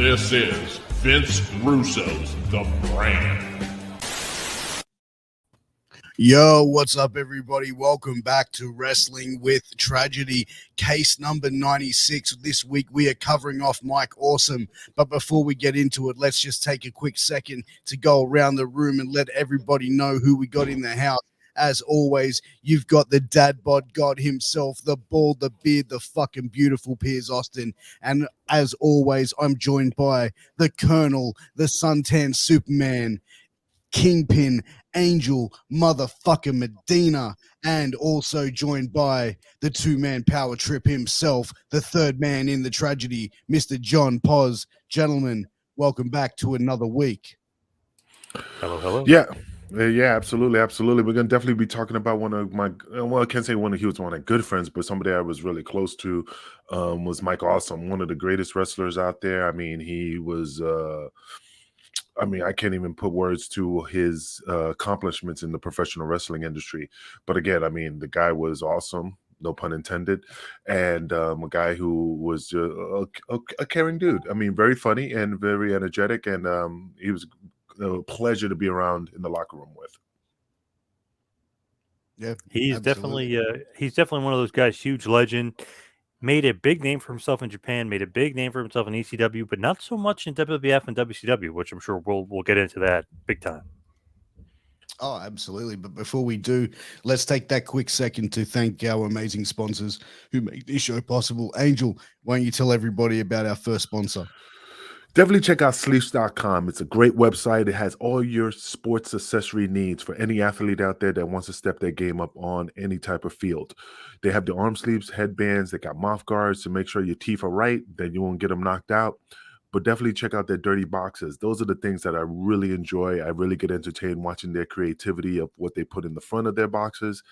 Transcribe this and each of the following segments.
This is Vince Russo's The Brand. Yo, what's up, everybody? Welcome back to Wrestling with Tragedy, case number 96. This week, we are covering off Mike Awesome. But before we get into it, let's just take a quick second to go around the room and let everybody know who we got in the house. As always, you've got the dad bod god himself, the bald, the beard, the fucking beautiful Piers Austin. And as always, I'm joined by the Colonel, the suntan Superman, Kingpin, Angel, motherfucking Medina, and also joined by the two-man power trip himself, the third man in the tragedy, Mr. John Paz. Gentlemen, welcome back to another week. Hello. Yeah, absolutely. We're gonna definitely be talking about one of my, well, I can't say he was one of my good friends, but somebody I was really close to was Mike Awesome, one of the greatest wrestlers out there. I mean, he was, I can't even put words to his accomplishments in the professional wrestling industry. But again, I mean, the guy was awesome, no pun intended, and a guy who was a caring dude. I mean, very funny and very energetic, and he was a pleasure to be around in the locker room with. Yeah, he's definitely one of those guys, huge legend. Made a big name for himself in Japan, made a big name for himself in ECW, but not so much in WWF and WCW, which I'm sure we'll get into that big time. Oh, absolutely. But before we do, let's take that quick second to thank our amazing sponsors who make this show possible. Angel, why don't you tell everybody about our first sponsor? Definitely check out sleeves.com. It's a great website. It has all your sports accessory needs for any athlete out there that wants to step their game up on any type of field. They have the arm sleeves, headbands, they got mouth guards to make sure your teeth are right, that you won't get them knocked out. But definitely check out their dirty boxes. Those are the things that I really enjoy. I really get entertained watching their creativity of what they put in the front of their boxes.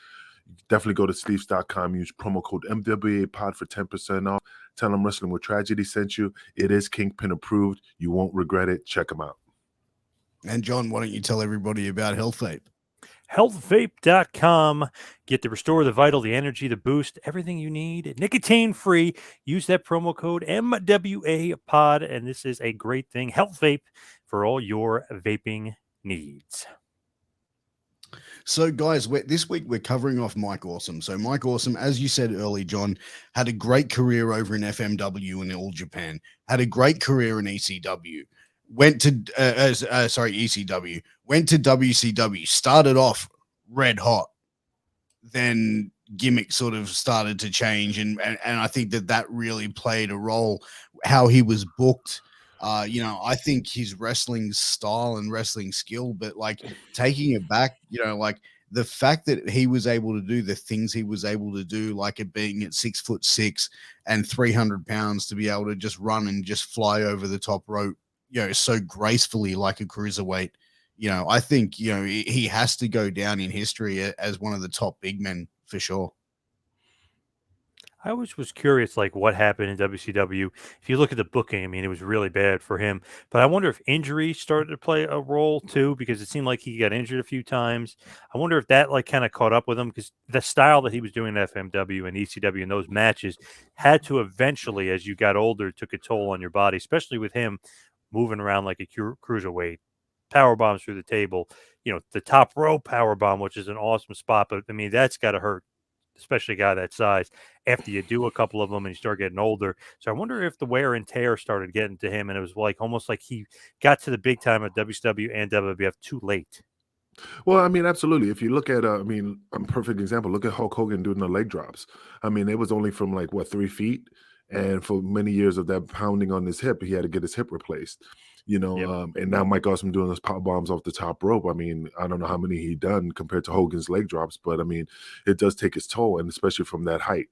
Definitely go to sleeves.com, use promo code MWAPOD for 10% off. Tell them Wrestling with Tragedy sent you. It is Kingpin approved. You won't regret it. Check them out. And John, why don't you tell everybody about Health Vape? Healthvape.com. Get the restore, the vital, the energy, the boost, everything you need. Nicotine free. Use that promo code MWAPOD, and this is a great thing. Health Vape for all your vaping needs. So, guys, this week we're covering off Mike Awesome. So, Mike Awesome, as you said early, John, had a great career over in FMW and All Japan. Had a great career in ECW. Went to ECW. Went to WCW. Started off red hot. Then gimmick sort of started to change, and I think that really played a role. How he was booked. I think his wrestling style and wrestling skill, but like taking it back, like the fact that he was able to do the things he was able to do, like it being at 6'6" and 300 pounds, to be able to just run and just fly over the top rope, so gracefully like a cruiserweight. I think, he has to go down in history as one of the top big men for sure. I always was curious, like, what happened in WCW. If you look at the booking, I mean, it was really bad for him. But I wonder if injury started to play a role, too, because it seemed like he got injured a few times. I wonder if that, like, kind of caught up with him, because the style that he was doing in FMW and ECW in those matches had to eventually, as you got older, took a toll on your body, especially with him moving around like a cruiserweight. Power bombs through the table, the top rope power bomb, which is an awesome spot. But, I mean, that's got to hurt, especially a guy that size, after you do a couple of them and you start getting older. So I wonder if the wear and tear started getting to him, and it was like almost like he got to the big time of WCW and WWF too late. Well, I mean, absolutely. If you look at, a perfect example, look at Hulk Hogan doing the leg drops. I mean, it was only from 3 feet. And for many years of that pounding on his hip, he had to get his hip replaced. Yep. And now Mike Awesome doing those power bombs off the top rope. I mean, I don't know how many he done compared to Hogan's leg drops, but I mean, it does take its toll, and especially from that height.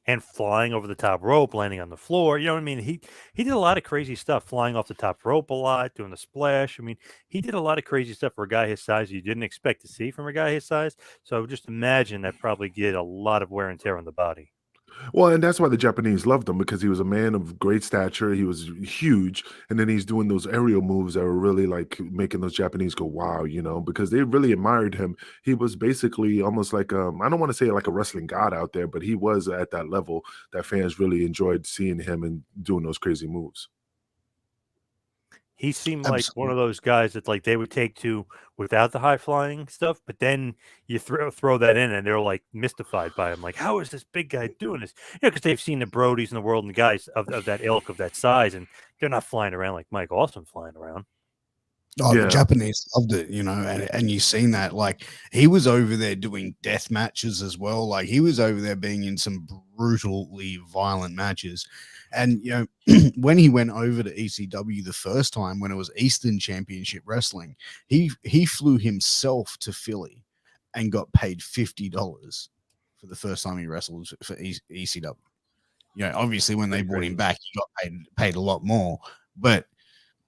And flying over the top rope, landing on the floor. You know what I mean? He did a lot of crazy stuff, flying off the top rope a lot, doing the splash. I mean, he did a lot of crazy stuff for a guy his size you didn't expect to see from a guy his size. So just imagine that probably did a lot of wear and tear on the body. Well, and that's why the Japanese loved him, because he was a man of great stature. He was huge, and then he's doing those aerial moves that were really like making those Japanese go wow, because they really admired him. He was basically almost like I don't want to say like a wrestling god out there, but he was at that level that fans really enjoyed seeing him and doing those crazy moves. He seemed like one of those guys that like they would take to without the high flying stuff, but then you throw that in and they're like mystified by him. Like, how is this big guy doing this? Because they've seen the Brodies in the world and the guys of that ilk, of that size, and they're not flying around like Mike Awesome flying around. Oh, Yeah. the Japanese loved it, and you've seen that. Like, he was over there doing death matches as well. Like, he was over there being in some brutally violent matches. And, when he went over to ECW the first time, when it was Eastern Championship Wrestling, he flew himself to Philly and got paid $50 for the first time he wrestled for ECW. Obviously when they brought him back, he got paid a lot more. But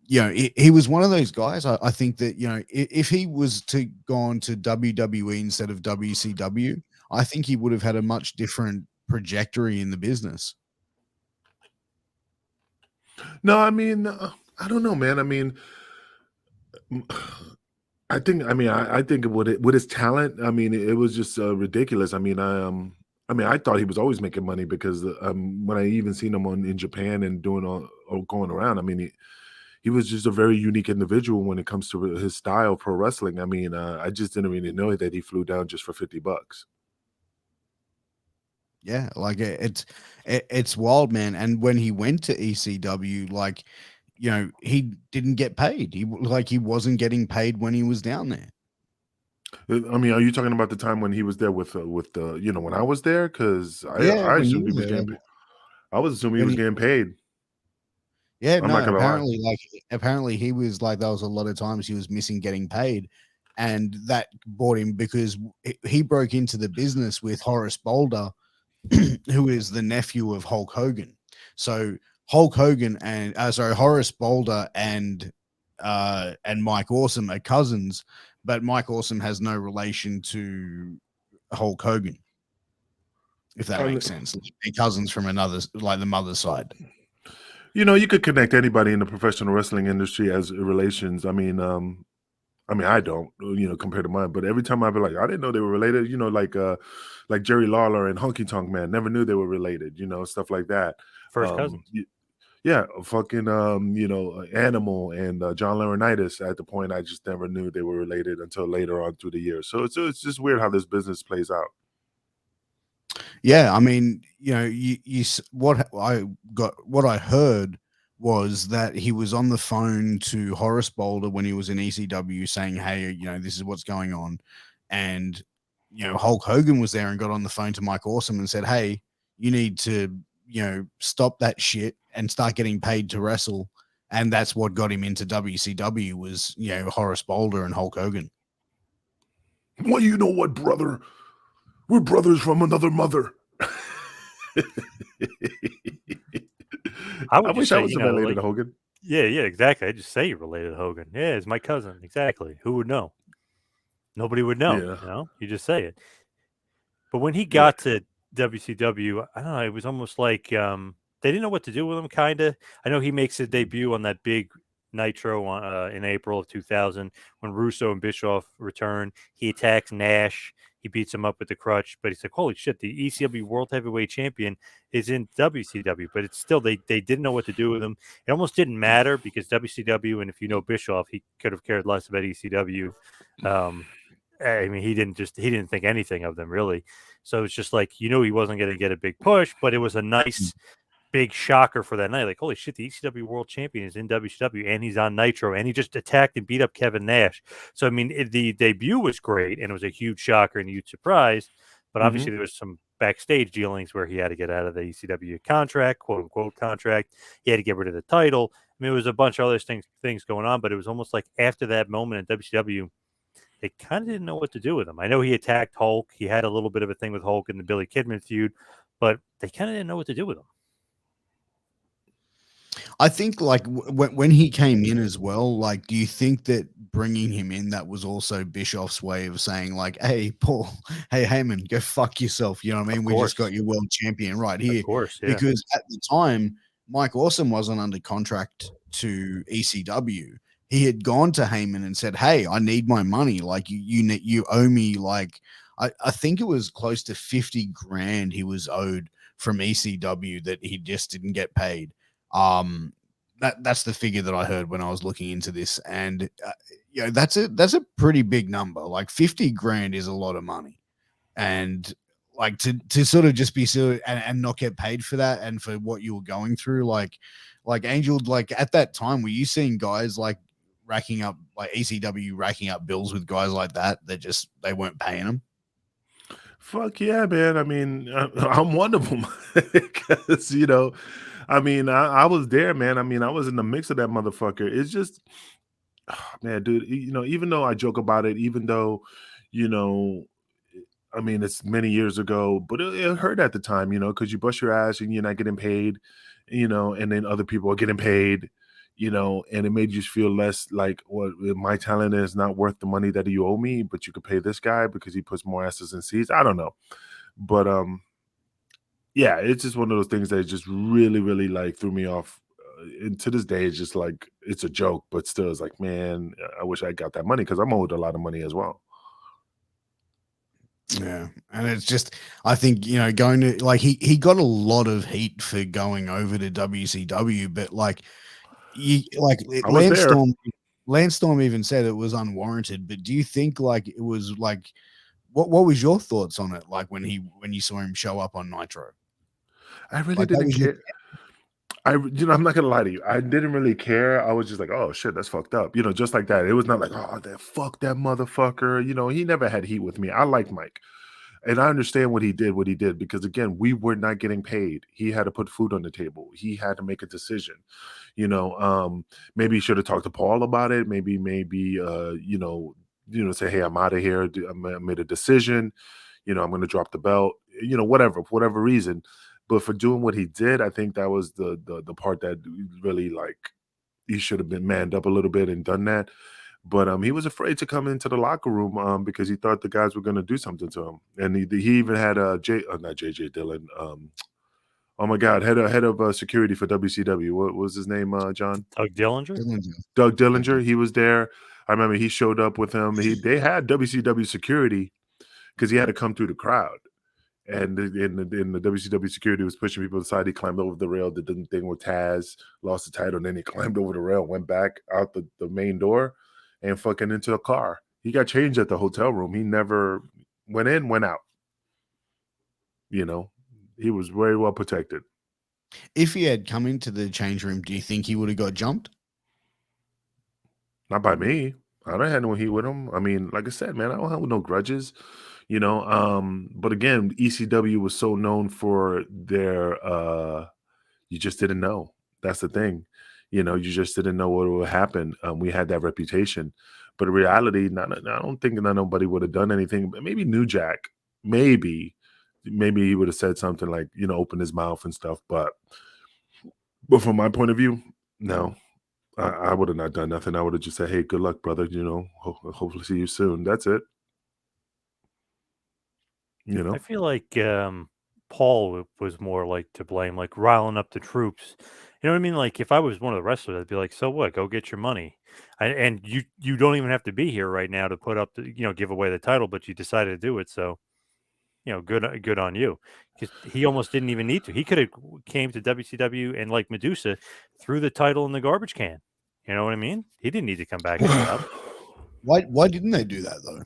he was one of those guys. I think that, if he was to go on to WWE instead of WCW, I think he would have had a much different trajectory in the business. No, I mean, I don't know, man. I mean, I think with his talent, I mean, it was just ridiculous. I mean, I thought he was always making money because when I even seen him in Japan and doing all going around, I mean, he was just a very unique individual when it comes to his style pro wrestling. I mean, I just didn't really know that he flew down just for $50. Yeah, like it's wild, man. And when he went to ECW, like, he didn't get paid. He wasn't getting paid when he was down there. I mean, are you talking about the time when he was there with when I was there? Because I when you assumed he was were there. getting paid. I was assuming he When was he- getting paid. Yeah, I'm not no, gonna lie. apparently he was like, there was a lot of times he was missing getting paid, and that bought him, because he broke into the business with Horace Boulder, who is the nephew of Hulk Hogan. So Hulk Hogan and Horace Boulder and Mike Awesome are cousins, but Mike Awesome has no relation to Hulk Hogan, if that makes sense. They're cousins from another, like the mother's side. You could connect anybody in the professional wrestling industry as relations. I mean, I don't, compared to mine, but every time I'd be like, I didn't know they were related, like Jerry Lawler and Honky Tonk Man, never knew they were related, stuff like that. First cousins. Yeah, fucking, Animal and John Laurinaitis. At the point, I just never knew they were related until later on through the years. So it's just weird how this business plays out. Yeah, I mean, what I heard was that he was on the phone to Horace Boulder when he was in ECW saying, hey, this is what's going on. And, Hulk Hogan was there and got on the phone to Mike Awesome and said, hey, you need to, stop that shit and start getting paid to wrestle. And that's what got him into WCW was, Horace Boulder and Hulk Hogan. Well, you know what, brother? We're brothers from another mother. I wish I was related to Hogan. Yeah, exactly. I just say you're related to Hogan. Yeah, it's my cousin. Exactly. Who would know? Nobody would know. Yeah. You just say it. But when he got to WCW, I don't know. It was almost like they didn't know what to do with him. Kind of. I know he makes his debut on that big Nitro in April of 2000 when Russo and Bischoff return. He attacks Nash. He beats him up with the crutch, but he's like, holy shit, the ECW World Heavyweight Champion is in WCW, but it's still, they didn't know what to do with him. It almost didn't matter because WCW, and if you know Bischoff, he could have cared less about ECW. I mean, he didn't think anything of them really. So it's just like, he wasn't going to get a big push, but it was a nice big shocker for that night. Like, holy shit, the ECW World Champion is in WCW and he's on Nitro and he just attacked and beat up Kevin Nash. So, I mean, the debut was great and it was a huge shocker and a huge surprise. But obviously there was some backstage dealings where he had to get out of the ECW contract, quote unquote contract. He had to get rid of the title. I mean, it was a bunch of other things going on, but it was almost like after that moment in WCW, they kind of didn't know what to do with him. I know he attacked Hulk. He had a little bit of a thing with Hulk in the Billy Kidman feud, but they kind of didn't know what to do with him. I think like when he came in as well, like, do you think that bringing him in, that was also Bischoff's way of saying like, hey, Paul, hey, Heyman, go fuck yourself. You know what I mean? We just got your world champion right here. Of course, yeah. Because at the time, Mike Awesome wasn't under contract to ECW. He had gone to Heyman and said, hey, I need my money. Like you owe me, like, I think it was close to 50 grand he was owed from ECW that he just didn't get paid. that's the figure that I heard when I was looking into this, and that's a pretty big number. Like 50 grand is a lot of money, and like to sort of just be silly and not get paid for that and for what you were going through, like Angel, like at that time, were you seeing guys like racking up, like ECW racking up bills with guys like that just they weren't paying them? Fuck yeah, man. I mean, I'm one of them because I mean, I was there, man. I mean, I was in the mix of that motherfucker. It's just, man, dude. Even though I joke about it, even though, you know, I mean, it's many years ago, but it hurt at the time, because you bust your ass and you're not getting paid, and then other people are getting paid, and it made you feel less like, what, my talent is not worth the money that you owe me, but you could pay this guy because he puts more asses in seats. I don't know. But yeah, it's just one of those things that just really, really like threw me off. And to this day, it's just like it's a joke, but still, it's like, man, I wish I got that money because I'm owed a lot of money as well. Yeah, and it's just, I think, going to, like, he got a lot of heat for going over to WCW, but like I was there. Lance Storm even said it was unwarranted. But do you think like it was like, what was your thoughts on it? Like when you saw him show up on Nitro? I really Like, that didn't was your care. I'm not gonna lie to you. I didn't really care. I was just like, oh shit, that's fucked up. Just like that. It was not like, oh, fuck that motherfucker. He never had heat with me. I like Mike. And I understand what he did, because again, we were not getting paid. He had to put food on the table. He had to make a decision. Maybe he should have talked to Paul about it. Maybe, say, hey, I'm out of here. I made a decision. I'm going to drop the belt. Whatever, for whatever reason. But for doing what he did, I think that was the part that really, like, he should have been manned up a little bit and done that. But he was afraid to come into the locker room because he thought the guys were going to do something to him. And he even had not JJ Dillon. Oh my God, head of security for WCW. What was his name, John? Doug Dillinger? Doug Dillinger. He was there. I remember he showed up with him. They had WCW security because he had to come through the crowd. And in the WCW security was pushing people aside. He climbed over the rail, did the thing with Taz, lost the title, and then he climbed over the rail, went back out the main door, and fucking into a car. He got changed at the hotel room. He never went in, went out. He was very well protected. If he had come into the change room, do you think he would have got jumped? Not by me. I don't have no heat with him. I mean, like I said, man, I don't have no grudges. But again, ECW was so known for their you just didn't know. That's the thing. You just didn't know what would happen. We had that reputation. But in reality, I don't think that nobody would have done anything. But maybe New Jack, maybe he would have said something like, open his mouth and stuff. But from my point of view, no, I would have not done nothing. I would have just said, hey, good luck, brother. Hopefully see you soon. That's it. I feel like Paul was more like to blame, like riling up the troops. You know what I mean? Like if I was one of the wrestlers, I'd be like, so what? Go get your money. And you don't even have to be here right now to put up the, give away the title, but you decided to do it. So, good on you. Because he almost didn't even need to. He could have came to WCW and, like Medusa, threw the title in the garbage can. You know what I mean? He didn't need to come back and stuff. Why didn't they do that though?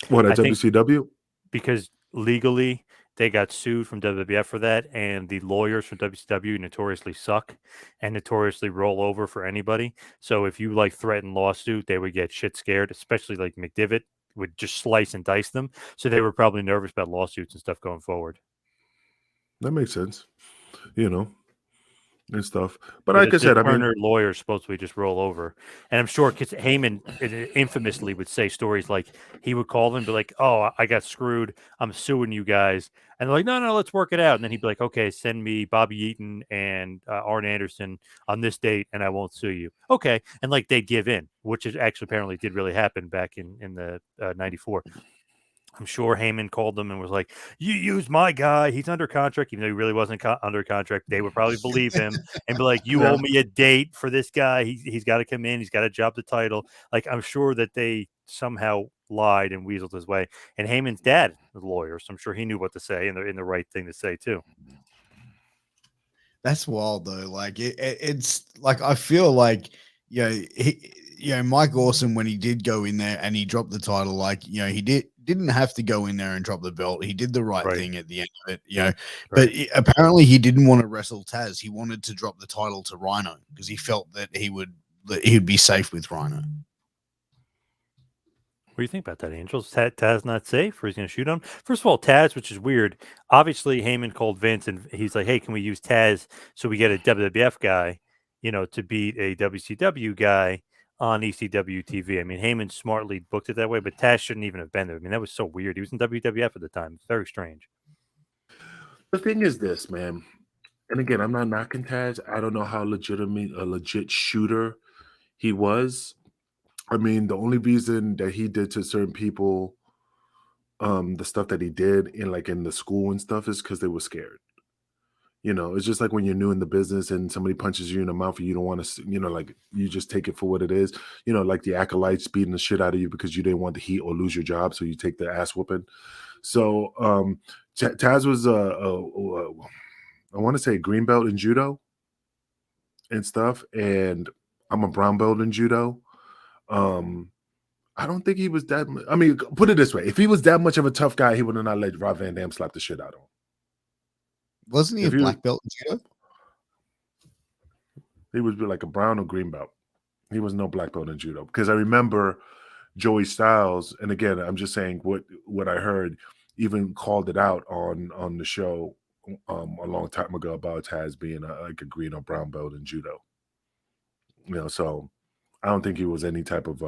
What, at WCW? Because legally they got sued from WWF for that, and the lawyers from WCW notoriously suck and notoriously roll over for anybody. So if you like threaten lawsuit, they would get shit scared, especially like McDivitt would just slice and dice them. So they were probably nervous about lawsuits and stuff going forward. That makes sense. And stuff. But like I said, Turner lawyers supposedly just roll over. And I'm sure Heyman infamously would say stories like he would call them and be like, oh, I got screwed. I'm suing you guys. And they're like, no, let's work it out. And then he'd be like, okay, send me Bobby Eaton and Arn Anderson on this date and I won't sue you. Okay. And like they'd give in, which is actually apparently did really happen back in the 94. I'm sure Heyman called them and was like, you use my guy. He's under contract, even though he really wasn't under contract. They would probably believe him and be like, you owe me a date for this guy. He's got to come in. He's got to job the title. Like, I'm sure that they somehow lied and weaseled his way. And Heyman's dad was a lawyer, so I'm sure he knew what to say and the right thing to say, too. That's wild though. Like it's like I feel like Mike Awesome, when he did go in there and he dropped the title, like he didn't have to go in there and drop the belt. He did the right Right. thing at the end of it, Right. But apparently he didn't want to wrestle Taz. He wanted to drop the title to Rhino because he felt that he'd be safe with Rhino. What do you think about that, Angels? Taz not safe, or he's going to shoot him? First of all, Taz, which is weird. Obviously, Heyman called Vince, and he's like, "Hey, can we use Taz so we get a WWF guy, to beat a WCW guy on ECW TV?" I mean, Heyman smartly booked it that way, but Taz shouldn't even have been there. I mean, that was so weird. He was in WWF at the time. It's very strange. The thing is this, man, and again, I'm not knocking Taz. I don't know how legitimate a legit shooter he was. I mean, the only reason that he did to certain people, the stuff that he did in the school and stuff is because they were scared. It's just like when you're new in the business and somebody punches you in the mouth and you don't want to, like you just take it for what it is. Like the acolytes beating the shit out of you because you didn't want the heat or lose your job, so you take the ass whooping. So Taz was I want to say green belt in judo and stuff, and I'm a brown belt in judo. I don't think he was that. I mean, put it this way: if he was that much of a tough guy, he would have not let Rob Van Dam slap the shit out of him. Wasn't he If a black belt in judo? He was like a brown or green belt. He was no black belt in judo because I remember Joey Styles, and again, I'm just saying what I heard, even called it out on the show a long time ago about Taz being like a green or brown belt in judo. So I don't think he was any type of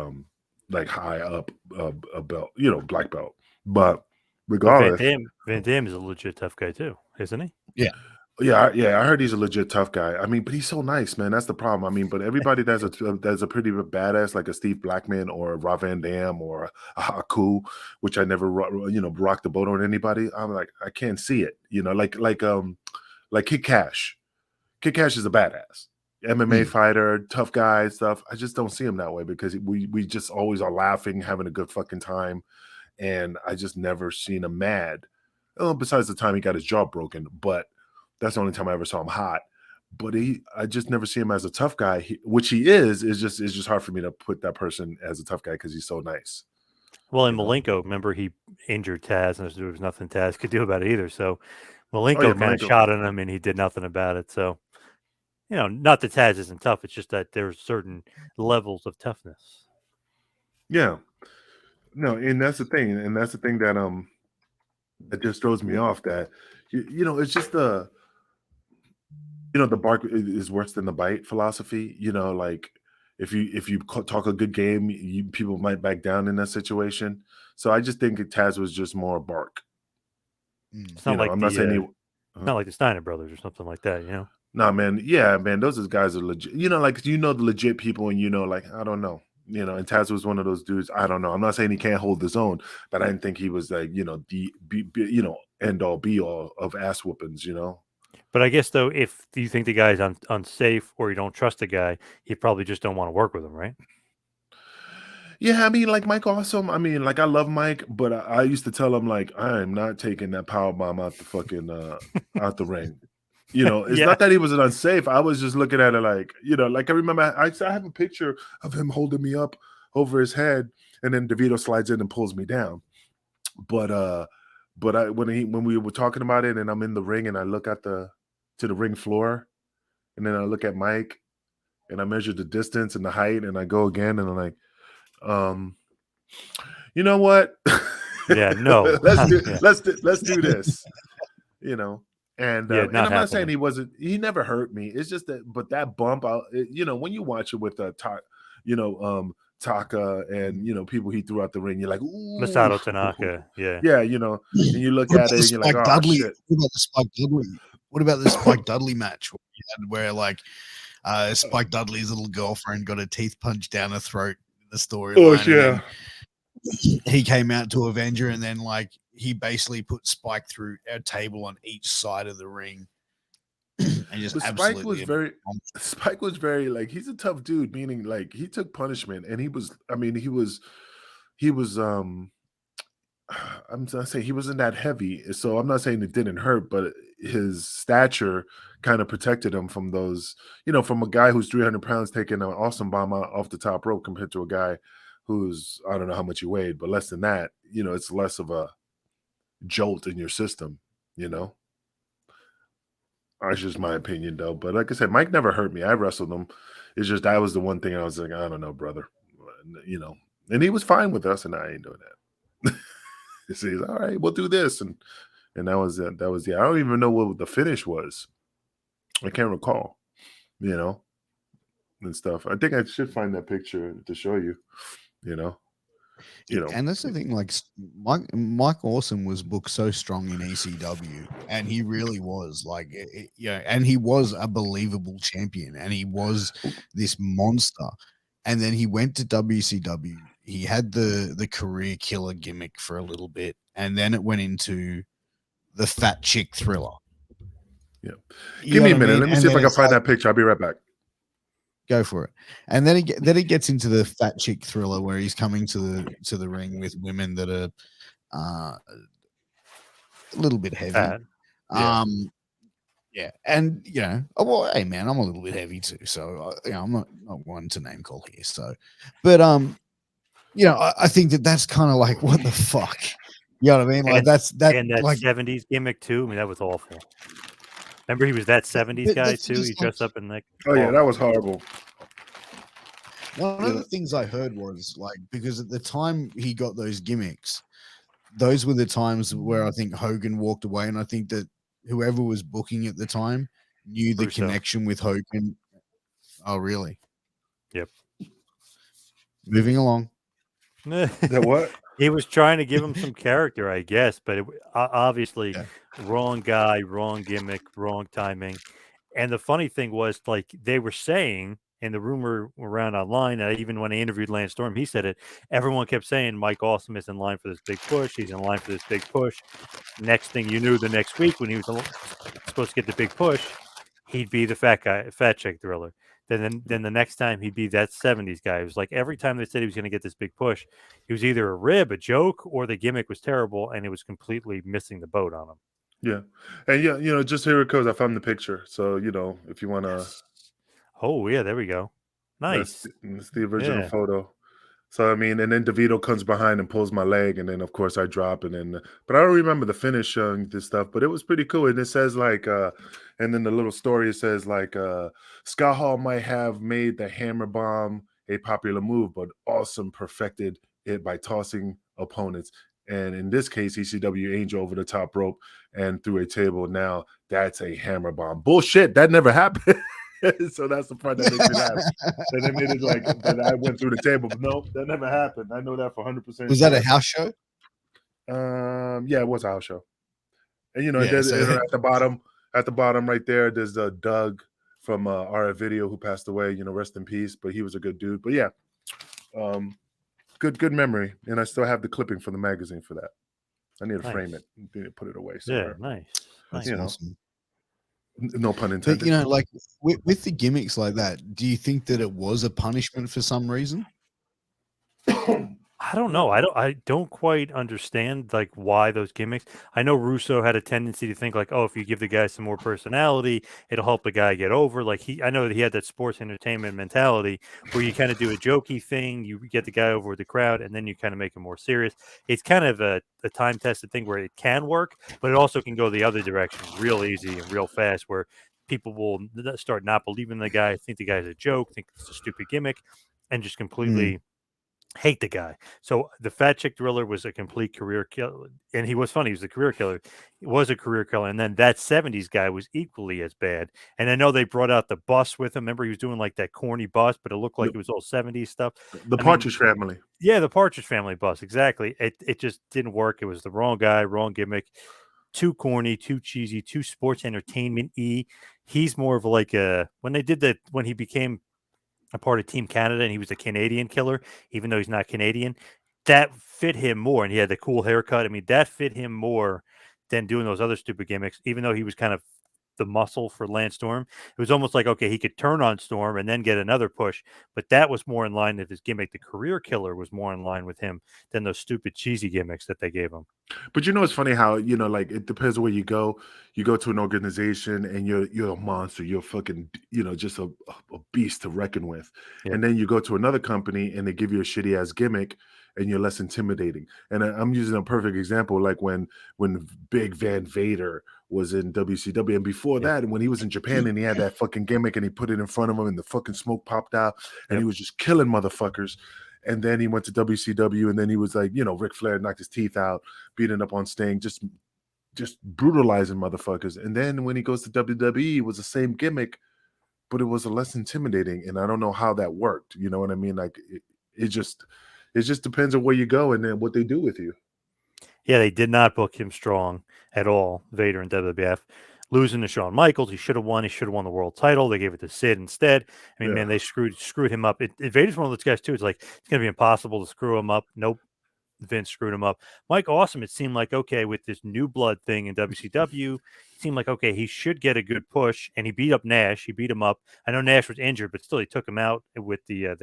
like high up a belt, black belt. But regardless, Van Dam is a legit tough guy too, isn't he? Yeah, I heard he's a legit tough guy. I mean, but he's so nice, man. That's the problem. I mean, but everybody that's a pretty badass, like a Steve Blackman or a Rob Van Dam or a Haku, which I never rocked the boat on anybody. I'm like, I can't see it. Like Kid Cash. Kid Cash is a badass. MMA fighter, tough guy, stuff. I just don't see him that way because we just always are laughing, having a good fucking time, and I just never seen him mad. Besides the time he got his jaw broken, but that's the only time I ever saw him hot. But I just never see him as a tough guy, which he is just hard for me to put that person as a tough guy because he's so nice. Well, in Malenko, remember he injured Taz, and there was nothing Taz could do about it either. So Malenko kind of shot at him, and he did nothing about it. So not that Taz isn't tough; it's just that there's certain levels of toughness. Yeah, no, and that's the thing, that that just throws me off. That it's just the bark is worse than the bite philosophy. Like if you talk a good game, people might back down in that situation. So I just think Taz was just more bark. It's not I'm not saying not like the Steiner brothers or something like that, Nah, man. Yeah, man. Those guys are legit. The legit people, and like I don't know. And Taz was one of those dudes. I don't know. I'm not saying he can't hold his own, but I didn't think he was like the end all be all of ass whoopings. But I guess though, if you think the guy's unsafe or you don't trust the guy, you probably just don't want to work with him, right? Yeah, I mean, like Mike Awesome. I mean, like I love Mike, but I used to tell him like I am not taking that power bomb out the fucking out the ring. It's not that he was unsafe. I was just looking at it like, like I remember I have a picture of him holding me up over his head, and then DeVito slides in and pulls me down. But when we were talking about it, and I'm in the ring, and I look at to the ring floor, and then I look at Mike, and I measure the distance and the height, and I go again, and I'm like, you know what? Yeah, no. let's do this. And I'm not saying he never hurt me. It's just but that bump out, when you watch it with Taka and people he threw out the ring, you're like, ooh, Masato Tanaka, yeah, and you look at it and you're like, oh shit. What about the Spike Dudley? What about the Spike Dudley match where like Spike Dudley's little girlfriend got her teeth punched down her throat in the story? Oh yeah. He came out to Avenger, and then like he basically put Spike through a table on each side of the ring. And just Spike was very like, he's a tough dude, meaning like he took punishment, and he was I'm not saying he wasn't that heavy, so I'm not saying it didn't hurt, but his stature kind of protected him from those, from a guy who's 300 pounds taking an awesome bomb out off the top rope compared to a guy who's, I don't know how much he weighed, but less than that. It's less of a jolt in your system. That's just my opinion, though. But like I said, Mike never hurt me. I wrestled him. It's just that was the one thing I was like, I don't know, brother. And he was fine with us, and I ain't doing that. He says, all right, we'll do this. And that was it. I don't even know what the finish was. I can't recall, and stuff. I think I should find that picture to show you, And that's the thing, like Mike Awesome was booked so strong in ECW, and he really was like, and he was a believable champion, and he was this monster. And then he went to WCW. He had the career killer gimmick for a little bit, and then it went into the fat chick thriller. Yeah, give me a minute. Let me see if I can find that picture. I'll be right back. Go for it. And then he gets into the fat chick thriller where he's coming to the ring with women that are a little bit heavy. Yeah. And well, hey man, I'm a little bit heavy too, so I'm not one to name call here. So, but I think that's kind of like, what the fuck, you know what I mean? Like and that like 70s gimmick too. I mean, that was awful. Remember, he was that 70s guy too. He dressed up in like. Oh yeah, that was horrible. One of the things I heard was like, because at the time he got those gimmicks, those were the times where I think Hogan walked away, and I think that whoever was booking at the time knew the connection with Hogan. Oh, really? Yep. Moving along. That what? He was trying to give him some character, I guess, but obviously wrong guy, wrong gimmick, wrong timing. And the funny thing was, like, they were saying, and the rumor around online, even when I interviewed Lance Storm, he said it, everyone kept saying Mike Awesome is in line for this big push. He's in line for this big push. Next thing you knew, the next week when he was supposed to get the big push, he'd be the fat chick thriller. Then the next time he'd be that 70s guy. It was like every time they said he was going to get this big push, he was either a rib, a joke, or the gimmick was terrible, and it was completely missing the boat on him. Yeah. And just here it goes. I found the picture. So, if you want to. Oh, yeah, there we go. Nice. That's the original photo. So, I mean, and then DeVito comes behind and pulls my leg, and then, of course, I drop, and then, but I don't remember the finish showing this stuff, but it was pretty cool. And it says, like, and then the little story, it says, like, Scott Hall might have made the hammer bomb a popular move, but Awesome perfected it by tossing opponents. And in this case, ECW Angel over the top rope and through a table. Now, that's a hammer bomb. Bullshit. That never happened. So that's the part that makes me laugh. And they made it like that I went through the table, but no, that never happened. I know that for 100%. Was that a house show? Yeah, it was a house show. And there's at the bottom right there, there's Doug from RF Video who passed away. Rest in peace. But he was a good dude. But yeah, good memory, and I still have the clipping from the magazine for that. I need to frame it and put it away somewhere. Yeah, nice. That's awesome. No pun intended. But, like with the gimmicks like that, do you think that it was a punishment for some reason? I don't know. I don't quite understand like why those gimmicks. I know Russo had a tendency to think like, oh, if you give the guy some more personality, it'll help the guy get over. Like I know that he had that sports entertainment mentality where you kind of do a jokey thing, you get the guy over with the crowd, and then you kind of make him more serious. It's kind of a time tested thing where it can work, but it also can go the other direction real easy and real fast where people will start not believing the guy, think the guy's a joke, think it's a stupid gimmick, and just completely hate the guy. So the fat chick thriller was a complete career killer, and he was funny. He was a career killer. He was a career killer, and then that 70s guy was equally as bad. And I know they brought out the bus with him. Remember, he was doing like that corny bus, but it looked like it was all 70s stuff. The Partridge Family. Yeah, the Partridge Family bus. Exactly. It just didn't work. It was the wrong guy, wrong gimmick. Too corny, too cheesy, too sports entertainment-y. He's more of like when he became a part of Team Canada, and he was a Canadian killer, even though he's not Canadian. That fit him more, and he had the cool haircut. I mean, that fit him more than doing those other stupid gimmicks, even though he was kind of the muscle for Lance Storm. It was almost like, okay, he could turn on Storm and then get another push, but that was more in line with his gimmick. The career killer was more in line with him than those stupid cheesy gimmicks that they gave him. But it's funny how, like it depends where you go. You go to an organization and you're a monster. You're fucking, just a beast to reckon with. Yeah. And then you go to another company and they give you a shitty ass gimmick and you're less intimidating. And I'm using a perfect example, like when Big Van Vader was in WCW, and before that, when he was in Japan and he had that fucking gimmick and he put it in front of him and the fucking smoke popped out and he was just killing motherfuckers. And then he went to WCW, and then he was like, Ric Flair knocked his teeth out, beating up on Sting, just brutalizing motherfuckers. And then when he goes to WWE, it was the same gimmick, but it was a less intimidating. And I don't know how that worked. You know what I mean? Like it just depends on where you go and then what they do with you. Yeah, they did not book him strong at all, Vader and WWF. Losing to Shawn Michaels, he should have won. He should have won the world title. They gave it to Sid instead. I mean, man, they screwed him up. Vader's one of those guys too. It's like it's going to be impossible to screw him up. Nope, Vince screwed him up. Mike Awesome, it seemed like, okay, with this new blood thing in WCW, it seemed like, okay, he should get a good push. And he beat up Nash. He beat him up. I know Nash was injured, but still, he took him out with the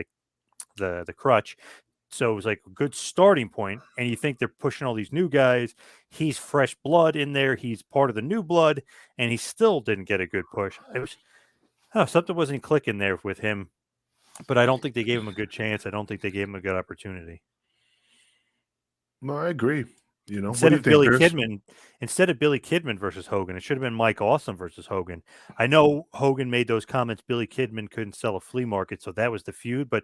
crutch. So it was like a good starting point, and you think they're pushing all these new guys. He's fresh blood in there. He's part of the new blood, and he still didn't get a good push. It was something wasn't clicking there with him, but I don't think they gave him a good chance. I don't think they gave him a good opportunity. No, I agree. Instead of Billy Kidman versus Hogan, it should have been Mike Awesome versus Hogan. I know Hogan made those comments. Billy Kidman couldn't sell a flea market, so that was the feud, but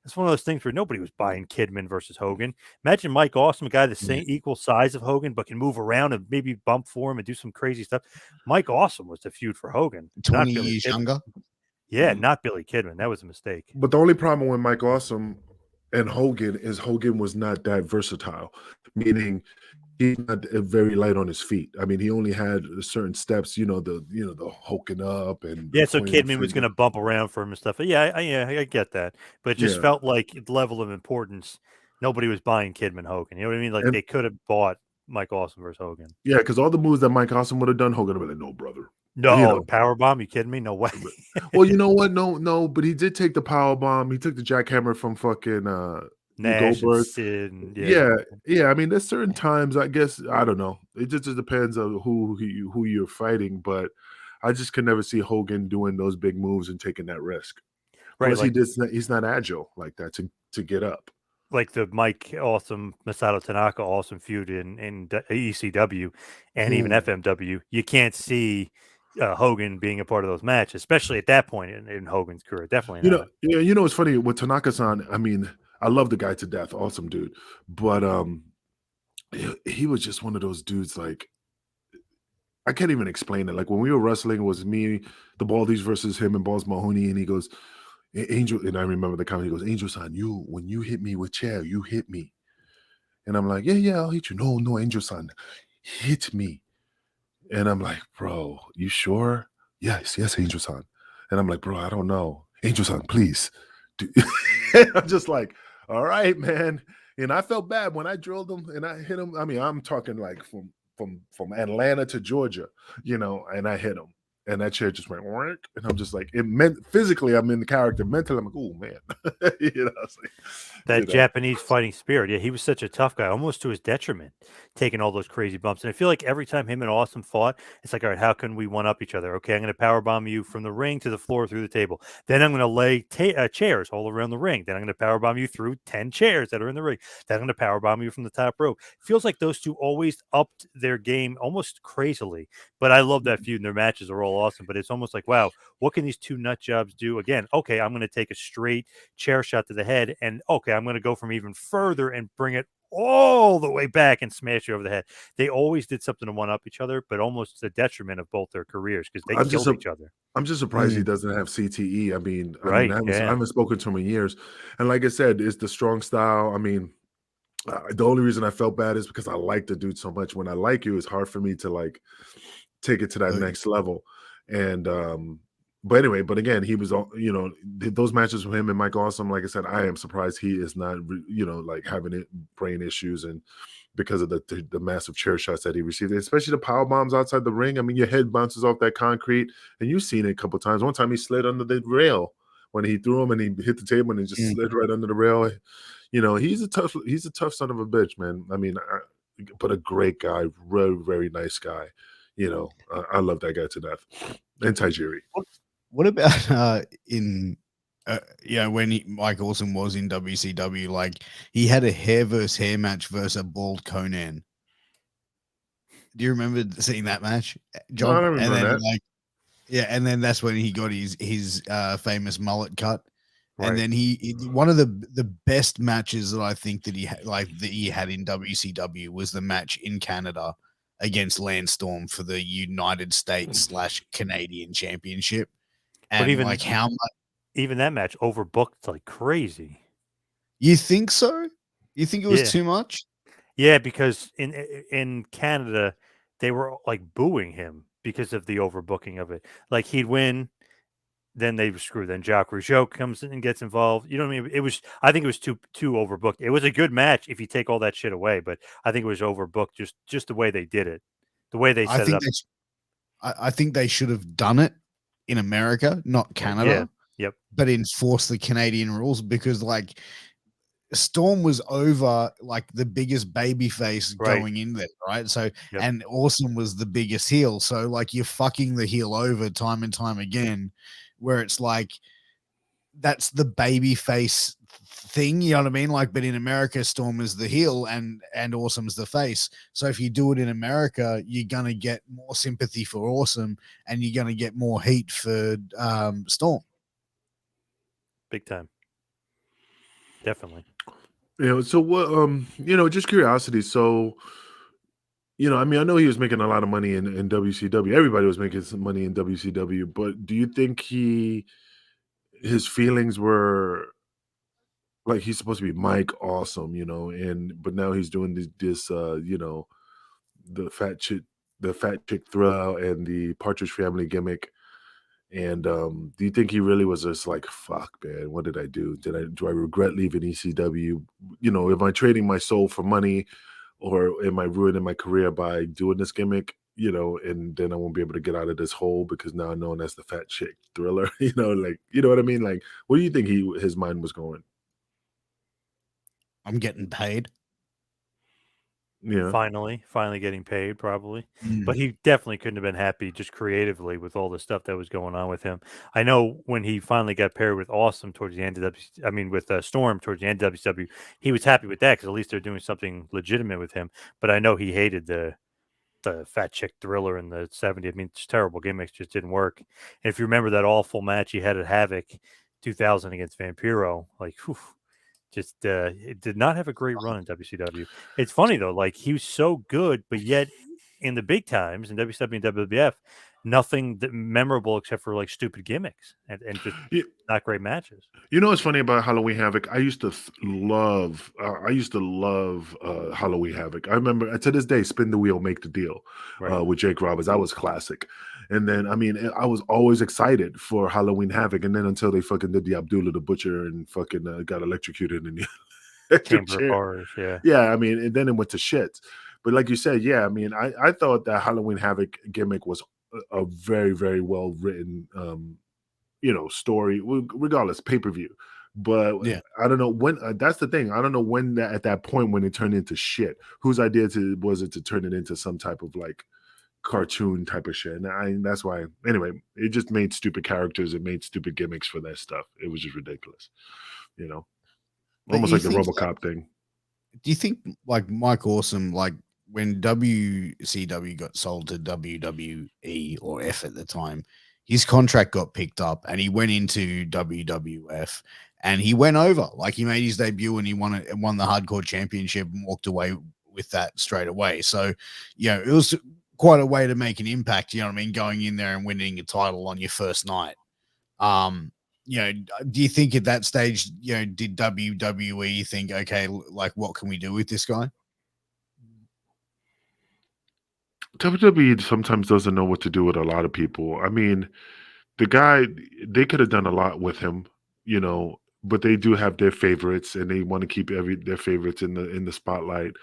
it's one of those things where nobody was buying Kidman versus Hogan. Imagine Mike Awesome, a guy the same equal size of Hogan, but can move around and maybe bump for him and do some crazy stuff. Mike Awesome was the feud for Hogan. 20 years younger. Yeah, not Billy Kidman. That was a mistake. But the only problem with Mike Awesome and Hogan is Hogan was not that versatile, meaning he's not very light on his feet. I mean, he only had certain steps, the hulking up and so Kidman was going to bump around for him and stuff. Yeah, I get that, but it just felt like the level of importance. Nobody was buying Kidman Hogan. You know what I mean? Like they could have bought Mike Awesome versus Hogan. Yeah, because all the moves that Mike Awesome would have done, Hogan would have been like, no, brother. No, power bomb. You kidding me? No way. Well, you know what? No, but he did take the power bomb. He took the jackhammer from fucking Nash Goldberg. and Sid. Yeah. I mean, there's certain times, I guess, I don't know. It just depends on who you're fighting, but I just could never see Hogan doing those big moves and taking that risk. Right, Plus, he's not agile like that to get up. Like the Mike Awesome, Masato Tanaka Awesome feud in ECW and even FMW. You can't see Hogan being a part of those matches, especially at that point in Hogan's career. Definitely not. It's funny with Tanaka-san. I mean, I love the guy to death, awesome dude, but he was just one of those dudes. Like, I can't even explain it. Like when we were wrestling, it was me, the Baldies versus him and Balls Mahoney, and he goes, Angel, and I remember the comment. He goes, Angel-san, when you hit me with chair, you hit me, and I'm like, yeah, I'll hit you. No, Angel-san, hit me. And I'm like, bro, you sure? Yes, Angel-san. And I'm like, bro, I don't know. Angel-san, please. I'm just like, all right, man. And I felt bad when I drilled him and I hit him. I mean, I'm talking like from Atlanta to Georgia, and I hit him. And that chair just went, and I'm just like, it meant physically, I'm in the character. Mentally, I'm like, oh man, it's like, that Japanese fighting spirit. Yeah, he was such a tough guy, almost to his detriment, taking all those crazy bumps. And I feel like every time him and Awesome fought, it's like, all right, how can we one up each other? Okay, I'm going to power bomb you from the ring to the floor through the table. Then I'm going to lay chairs all around the ring. Then I'm going to power bomb you through 10 chairs that are in the ring. Then I'm going to power bomb you from the top rope. Feels like those two always upped their game almost crazily. But I love that feud, and their matches are all awesome. But it's almost like, wow, what can these two nut jobs do? Again, okay, I'm going to take a straight chair shot to the head, and okay, I'm going to go from even further and bring it all the way back and smash you over the head. They always did something to one up each other, but almost to the detriment of both their careers because they killed each other. I'm just surprised he doesn't have CTE. I haven't spoken to him in years, and like I said, it's the strong style. I mean, the only reason I felt bad is because I like the dude so much. When I like you, it's hard for me to like take it to that next level. And but again, he was, those matches with him and Mike Awesome, like I said, I am surprised he is not, like having brain issues and because of the massive chair shots that he received, especially the power bombs outside the ring. I mean, your head bounces off that concrete, and you've seen it a couple of times. One time he slid under the rail when he threw him, and he hit the table and he just slid right under the rail. You know, he's a tough son of a bitch, man. I mean, but a great guy, very, very nice guy. You know, I love that guy to death. And Tajiri. What about when Mike Awesome was in WCW, like he had a hair versus hair match versus a bald Conan. Do you remember seeing that match, John? No, I don't remember that. And then that's when he got his famous mullet cut. Right. And then he one of the best matches that I think that he had in WCW was the match in Canada against Lance Storm for the United States / Canadian Championship. And but even like how much, even that match overbooked like crazy. you think so? You think it was too much? Yeah, because in Canada they were like booing him because of the overbooking of it. Like he'd win, then they screw. Then Jacques Rougeau comes in and gets involved. You know what I mean? I think it was too overbooked. It was a good match if you take all that shit away, but I think it was overbooked just the way they did it, the way they set it up. I think they should have done it in America, not Canada. Yeah. Yep. But enforce the Canadian rules, because like Storm was over like the biggest baby face going in there, right? So and Awesome was the biggest heel. So like you're fucking the heel over time and time again, where it's like that's the baby face thing, you know what I mean? Like, but in America, Storm is the heel and Awesome's the face. So if you do it in America, you're gonna get more sympathy for Awesome and you're gonna get more heat for Storm. Big time. Definitely. You know, so what just curiosity. So, I mean, I know he was making a lot of money in WCW. Everybody was making some money in WCW, but do you think his feelings were like he's supposed to be Mike Awesome, but now he's doing this the fat chick thrill and the Partridge Family gimmick. And do you think he really was just like, fuck, man, what did I do? Do I regret leaving ECW? Am I trading my soul for money, or am I ruining my career by doing this gimmick? And then I won't be able to get out of this hole because now I'm known as the fat chick thriller. You know what I mean? Like, what do you think his mind was going? I'm getting paid. Yeah. Finally getting paid, probably. But he definitely couldn't have been happy just creatively with all the stuff that was going on with him. I know when he finally got paired with Awesome towards the end of with Storm towards the end of WCW, he was happy with that because at least they're doing something legitimate with him. But I know he hated the fat chick thriller in the 70s. I mean, it's terrible gimmicks, just didn't work. And if you remember that awful match he had at Havoc 2000 against Vampiro, like, whew, just it did not have a great run in WCW. It's funny though, like he was so good, but yet in the big times in WCW and WWF, nothing memorable except for like stupid gimmicks and just not great matches. You know what's funny about Halloween Havoc? I used to love Halloween Havoc. I remember to this day, Spin the Wheel, Make the Deal with Jake Roberts. That was classic. And then, I mean, I was always excited for Halloween Havoc. And then until they fucking did the Abdullah the Butcher and fucking got electrocuted in the electric chair. Bars, I mean, and then it went to shit. But like you said, I mean, I thought that Halloween Havoc gimmick was a very, very well written, story, regardless, pay-per-view. But I don't know when. That's the thing. I don't know when at that point when it turned into shit. Whose idea was it to turn it into some type of like cartoon type of shit? And that's why. Anyway, it just made stupid characters. It made stupid gimmicks for that stuff. It was just ridiculous. Almost like the RoboCop thing. Do you think like Mike Awesome, like when WCW got sold to WWE or F at the time, his contract got picked up and he went into WWF and he went over, like he made his debut and he won the Hardcore Championship and walked away with that straight away. So, it was quite a way to make an impact, you know what I mean? Going in there and winning a title on your first night. Do you think at that stage, did WWE think, okay, like what can we do with this guy? WWE sometimes doesn't know what to do with a lot of people. I mean, the guy, they could have done a lot with him, but they do have their favorites and they want to keep their favorites in the spotlight.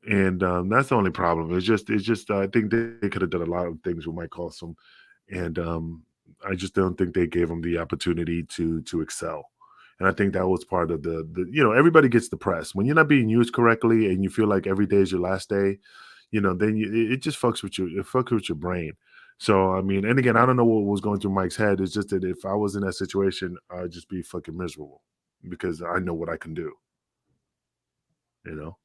And that's the only problem. It's just I think they could have done a lot of things with Mike Awesome, and I just don't think they gave him the opportunity to excel. And I think that was part of the everybody gets depressed when you're not being used correctly, and you feel like every day is your last day. Then it just fucks with you. It fucks with your brain. So I mean, and again, I don't know what was going through Mike's head. It's just that if I was in that situation, I'd just be fucking miserable because I know what I can do. You know.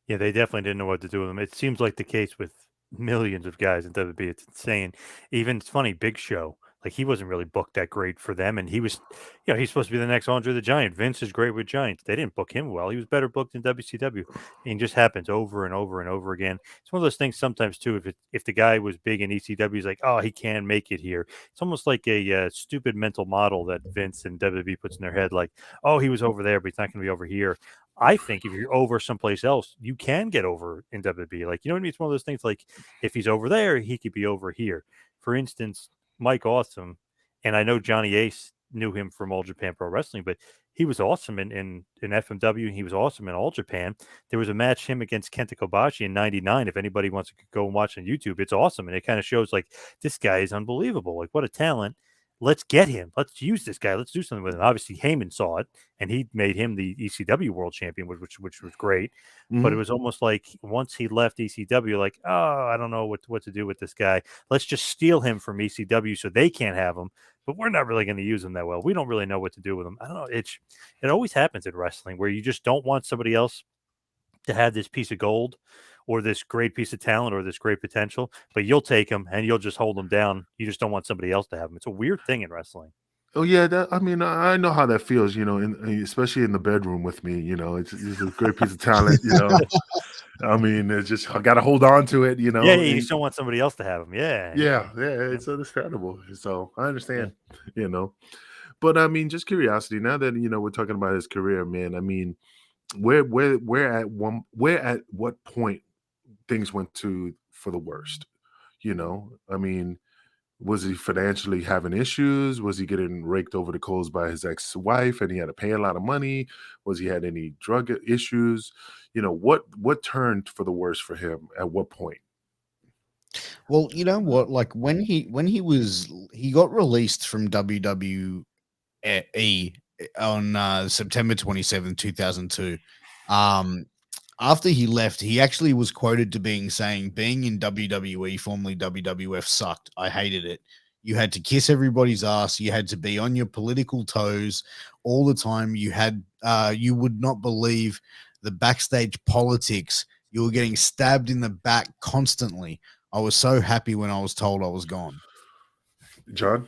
Yeah, they definitely didn't know what to do with him. It seems like the case with millions of guys in WWE. It's insane. Even it's funny, Big Show, like he wasn't really booked that great for them, and he was, he's supposed to be the next Andre the Giant. Vince is great with Giants. They didn't book him well. He was better booked in WCW, and it just happens over and over and over again. It's one of those things sometimes too. If the guy was big in ECW, he's like, oh, he can make it here. It's almost like a stupid mental model that Vince and WWE puts in their head, like, oh, he was over there, but he's not going to be over here. I think if you're over someplace else, you can get over in WWE. Like, you know what I mean? It's one of those things like if he's over there, he could be over here. For instance, Mike Awesome, and I know Johnny Ace knew him from All Japan Pro Wrestling, but he was awesome in FMW and he was awesome in All Japan. There was a match him against Kenta Kobashi in '99. If anybody wants to go and watch on YouTube, it's awesome. And it kind of shows like this guy is unbelievable. Like, what a talent. Let's get him. Let's use this guy. Let's do something with him. Obviously, Heyman saw it, and he made him the ECW World Champion, which was great. But it Mhm. was almost like once he left ECW, like, oh, I don't know what to do with this guy. Let's just steal him from ECW so they can't have him. But we're not really going to use him that well. We don't really know what to do with him. I don't know. It always happens in wrestling where you just don't want somebody else to have this piece of gold or this great piece of talent or this great potential, but you'll take them and you'll just hold them down. You just don't want somebody else to have them. It's a weird thing in wrestling. Oh yeah, I mean, I know how that feels, especially in the bedroom with me. It's a great piece of talent. I mean, it's just I got to hold on to it. Yeah, you just don't want somebody else to have them. Yeah, Yeah, yeah, yeah, it's understandable. So I yeah. understand. You know, but I mean, just curiosity. Now that we're talking about his career, man. I mean, where at what point things went to for the worst? I mean, was he financially having issues? Was he getting raked over the coals by his ex-wife and he had to pay a lot of money? Was he had any drug issues? What turned for the worse for him at what point? Well, you know what? Like he got released from WWE on September 27th, 2002. Um, After he left, he actually was quoted to saying, being in WWE, formerly WWF, sucked. I hated it. You had to kiss everybody's ass. You had to be on your political toes all the time. You would not believe the backstage politics. You were getting stabbed in the back constantly. I was so happy when I was told I was gone. John?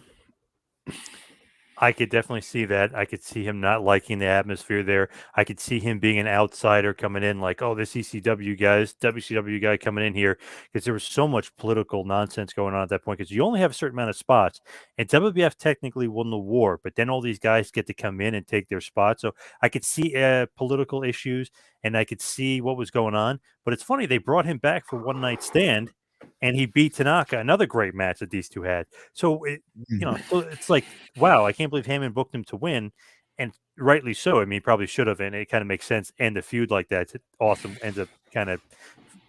I could definitely see that. I could see him not liking the atmosphere there. I could see him being an outsider coming in like, oh, this WCW guy coming in here because there was so much political nonsense going on at that point because you only have a certain amount of spots. And WWF technically won the war, but then all these guys get to come in and take their spot. So I could see political issues and I could see what was going on. But it's funny, they brought him back for one night stand and he beat Tanaka, another great match that these two had. So it's like, wow, I can't believe Heyman booked him to win, and rightly so. I mean, he probably should have, and it kind of makes sense. And the feud like that's awesome. Ends up kind of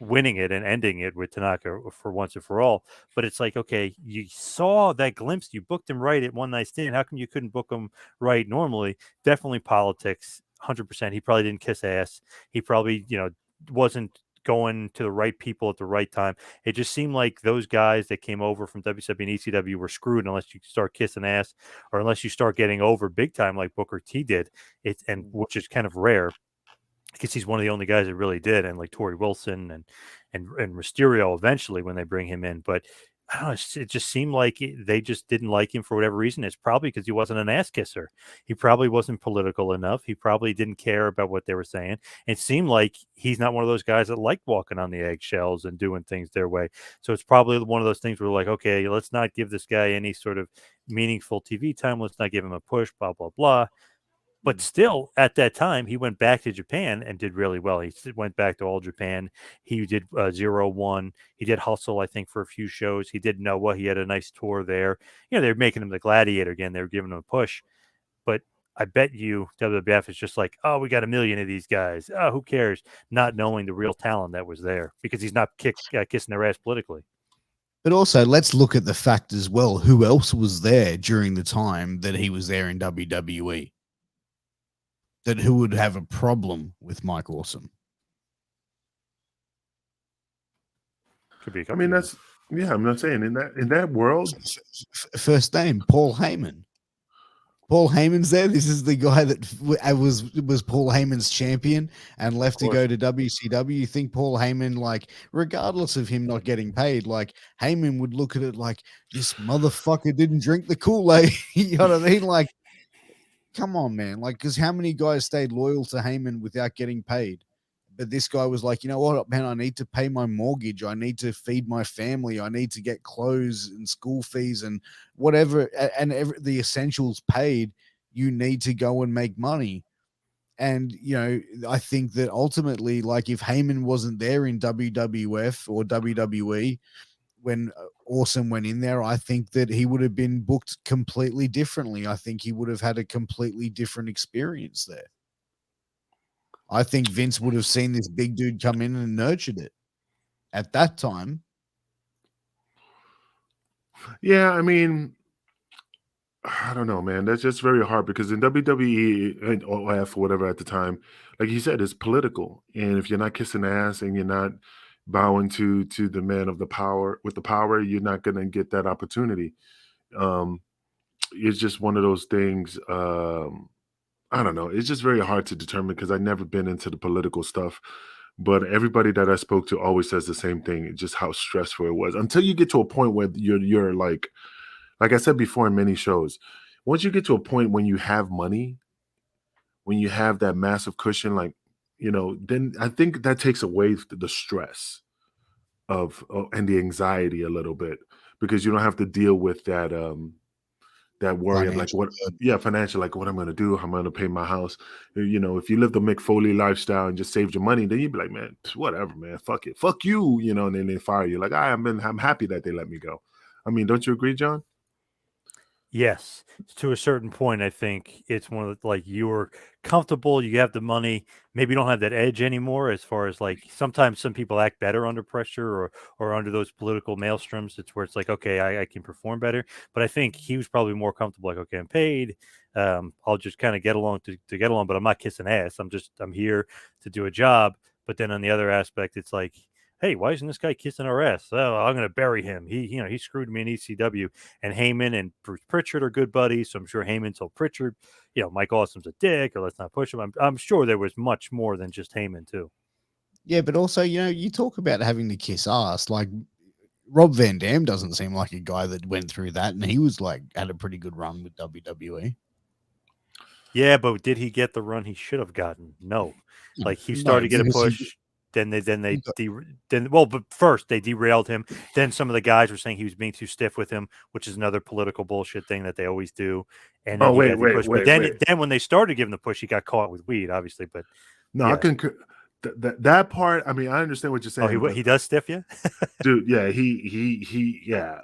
winning it and ending it with Tanaka for once and for all. But it's like, okay, you saw that glimpse, you booked him right at one night stand. How come you couldn't book him right normally? Definitely politics, 100%. He probably didn't kiss ass. He probably, wasn't going to the right people at the right time. It just seemed like those guys that came over from WCW and ECW were screwed unless you start kissing ass or unless you start getting over big time like Booker T did. Which is kind of rare because he's one of the only guys that really did, and like Torrie Wilson and Mysterio eventually when they bring him in. But I don't know, it just seemed like they just didn't like him for whatever reason. It's probably because he wasn't an ass kisser. He probably wasn't political enough. He probably didn't care about what they were saying. It seemed like he's not one of those guys that liked walking on the eggshells and doing things their way. So it's probably one of those things where like, okay, let's not give this guy any sort of meaningful TV time. Let's not give him a push, blah, blah, blah. But still, at that time, he went back to Japan and did really well. He went back to All Japan. He did 0-1. He did Hustle, I think, for a few shows. He did Noah. He had a nice tour there. They're making him the Gladiator again. They were giving him a push. But I bet you WWF is just like, oh, we got 1 million of these guys. Oh, who cares? Not knowing the real talent that was there because he's not kissing their ass politically. But also, let's look at the fact as well. Who else was there during the time that he was there in WWE? That who would have a problem with Mike Awesome? Could be. I mean, I'm not saying in that world. First name Paul Heyman. Paul Heyman's there. This is the guy that was Paul Heyman's champion and left to go to WCW. You think Paul Heyman, like, regardless of him not getting paid, like Heyman would look at it like, this motherfucker didn't drink the Kool-Aid. You know what I mean? Like, come on, man. Like, because how many guys stayed loyal to Heyman without getting paid? But this guy was like, you know what, man, I need to pay my mortgage. I need to feed my family. I need to get clothes and school fees and whatever, and the essentials paid. You need to go and make money. And, you know, I think that ultimately, like, if Heyman wasn't there in WWF or WWE when Awesome went in there, I think that he would have been booked completely differently. I think he would have had a completely different experience there. I think Vince would have seen this big dude come in and nurtured it at that time. Yeah, I mean, I don't know, man. That's just very hard because in WWE and OF, whatever at the time, like you said, it's political. And if you're not kissing ass and you're not bowing to the man of the power with the power, you're not gonna get that opportunity. It's just one of those things. I don't know. It's just very hard to determine because I've never been into the political stuff. But everybody that I spoke to always says the same thing, just how stressful it was until you get to a point where you're like I said before in many shows, once you get to a point when you have money, when you have that massive cushion, like, you know, then I think that takes away the stress of and the anxiety a little bit because you don't have to deal with that worry of like financial, like what I'm gonna do, how I'm gonna pay my house. You know, if you live the Mick Foley lifestyle and just saved your money, then you'd be like, man, whatever, man, fuck it, fuck you, you know, and then they fire you. Like I'm happy that they let me go. I mean, don't you agree, John? Yes, to a certain point, I think it's one of the, like, you're comfortable, you have the money, maybe you don't have that edge anymore. As far as like sometimes some people act better under pressure or under those political maelstroms. It's where it's like, okay, I can perform better. But I think he was probably more comfortable. Like, okay, I'm paid. I'll just kind of get along to get along, but I'm not kissing ass. I'm here to do a job. But then on the other aspect, it's like, hey, why isn't this guy kissing our ass? Oh, I'm going to bury him. He screwed me in ECW. And Heyman and Bruce Pritchard are good buddies. So I'm sure Heyman told Pritchard, Mike Awesome's a dick, or let's not push him. I'm sure there was much more than just Heyman too. Yeah, but also, you talk about having to kiss ass. Like, Rob Van Dam doesn't seem like a guy that went through that, and he was like had a pretty good run with WWE. Yeah, but did he get the run he should have gotten? No. Like, he started to get a push. But first they derailed him. Then some of the guys were saying he was being too stiff with him, which is another political bullshit thing that they always do. And then then when they started giving the push, he got caught with weed, obviously. But no, yeah. I can that part. I mean, I understand what you're saying. Oh, he does stiff you, dude. Yeah, he yeah.